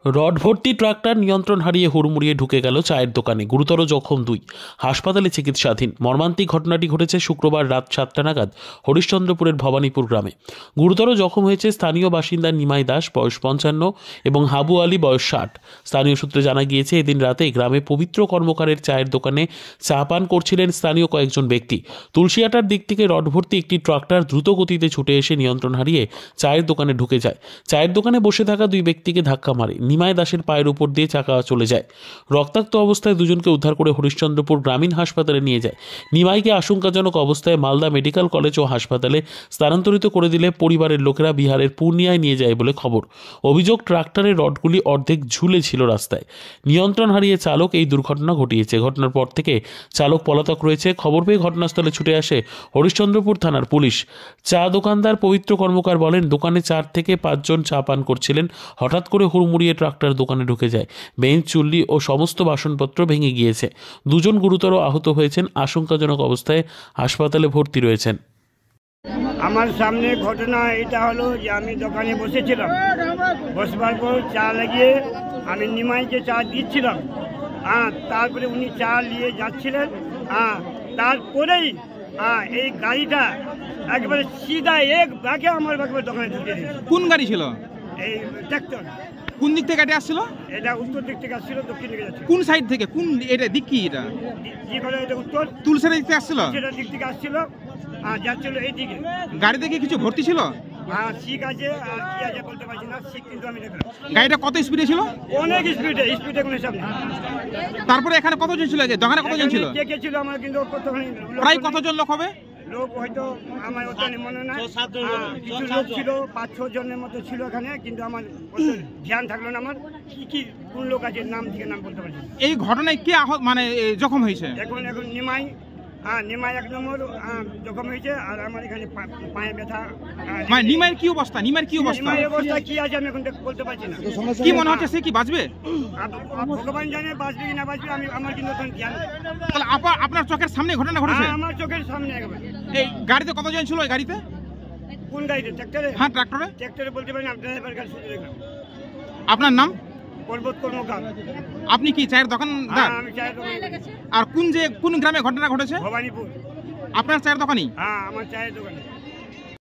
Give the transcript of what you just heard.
Rod ভর্তি tractor নিয়ন্ত্রণ হারিয়ে হুড়মুড়িয়ে ঢুকে গেল চায়ের দোকানে, গুরুতর জখম 2, হাসপাতালে চিকিৎসাধীন। মর্মান্তিক ঘটনাটি ঘটেছে শুক্রবার রাত 7টা নাগাদ হরিশ্চন্দ্রপুরের ভবানীপুর গ্রামে। গুরুতর জখম হয়েছে স্থানীয় বাসিন্দা নিমাই দাস, বয়স 55, এবং হাবু আলী, বয়স 60। স্থানীয় সূত্রে জানা গিয়েছে, এদিন রাতে গ্রামে পবিত্র কর্মকারের চায়ের দোকানে চা পান করছিলেন স্থানীয় কয়েকজন ব্যক্তি। তুলসিয়াটার দিক থেকে রড ভর্তি একটি ট্রাক্টর দ্রুত গতিতে ছুটে এসে নিয়ন্ত্রণ হারিয়ে চায়ের দোকানে ঢুকে যায়। চায়ের দোকানে বসে থাকা 2 ব্যক্তিকে ধাক্কা মারে। নিমাই দাসের পায়ের উপর দিয়ে চাকা চলে যায়। রক্তাক্ত অবস্থায় দুজনকে উদ্ধার করে হরিশ্চন্দ্রপুর গ্রামীণ হাসপাতালে নিয়ে যায়। নিমাইকে আশঙ্কাজনক অবস্থায় মালদা মেডিকেল কলেজ ও হাসপাতালে স্থানান্তরিত করে দিলে পরিবারের লোকেরা বিহারের পূর্ণিয়ায় নিয়ে যায় বলে খবর। অভিযোগ, ট্রাক্টরের রডগুলি অর্ধেক ঝুলে ছিল রাস্তায়। নিয়ন্ত্রণ হারিয়ে চালক এই দুর্ঘটনা ঘটিয়েছে। ঘটনার পর থেকে চালক পলাতক রয়েছে। খবর পেয়ে ঘটনাস্থলে ছুটে আসে হরিশ্চন্দ্রপুর থানার পুলিশ। চা দোকানদার পবিত্র কর্মকার বলেন, দোকানে 4 থেকে 5 জন চা পান করছিলেন। হঠাৎ করে হুড়মুড়িয়ে ট্রাক্টর দোকানে ঢুকে যায়। বেঞ্চ, চুল্লি ও সমস্ত বাসনপত্র ভেঙে গিয়েছে। 2 জন গুরুতর আহত হয়েছেন, আশঙ্কাজনক অবস্থায় হাসপাতালে ভর্তি রয়েছেন। আমার সামনে ঘটনা এটা হলো যে আমি দোকানে বসেছিলাম, বসবার পর চা লাগিয়ে আমি নিমাইকে চা দিচ্ছিলাম। তারপরে উনি চা নিয়ে যাচ্ছিলেন। তারপরেই এই গাড়িটা একবারে সিধা এক ব্যাগে আমার দোকানে ঢুকে দিয়েছে। কোন গাড়ি ছিল? এই ট্রাক্টর। কোন দিক থেকে গাড়ি আসছিল? এটা উত্তর দিক থেকে আসছিল, দক্ষিণ দিকে যাচ্ছিল। কোন সাইড থেকে? কোন এটা দিক কি? এটা কি করে? এটা উত্তর তুলসের দিক থেকে আসছিল। সেটা দিক থেকে আসছিল, যাচ্ছিল এইদিকে। গাড়িতে কি কিছু ভর্তি ছিল? শিখ আছে আর কি আছে বলতে পারছি না। শিখ কিন্তু আমি দেখলাম। গাড়িটা কত স্পিডে ছিল? অনেক স্পিডে কোনো সামনে। তারপরে এখানে কতজন ছিল? দোকানে কতজন ছিল? কে ছিল আমার কিন্তু প্রায় কতজন লোক হবে? লোক হয়তো আমার অত মনে নাই। কিছু লোক ছিল, 5-6 জনের মতো ছিল এখানে, কিন্তু আমার ধ্যান থাকলো না। আমার কি কোন লোক আছে নাম থেকে নাম বলতে পারছি। এই ঘটনায় কে মানে জখম হয়েছে? এখন নিমাই 1 নম্বর জখম হয়েছে। আর আমার এখানে পায়ে ব্যথা। মানে নিমাইয়ের কি অবস্থা? নিমাইয়ের অবস্থা কি আছে আমি এখন বলতে পারছি না। কি মনে হচ্ছে সে কি বাঁচবে? ভগবান জানে বাঁচবে কি না বাঁচবে। আমার কিন্তু এখন জ্ঞান। তাহলে আপনার চোখের সামনে ঘটনা ঘটেছে? আমার চোখের সামনে একবার। এই গাড়িতে কতজন ছিল? এই গাড়িতে? কোন গাড়িতে? ট্রাক্টরে? হ্যাঁ, ট্রাক্টরে বলতে পারি না। ড্রাইভার গাড়ি দেখলাম। আপনার নাম? পর্বত কর্মকার। আপনি কি চায়ের দোকানদার? আমি চায়ের দোকান। আর কোন গ্রামে ঘটনা ঘটেছে? ভবানীপুর। আপনার চায়ের দোকানই? আমার চায়ের দোকানে।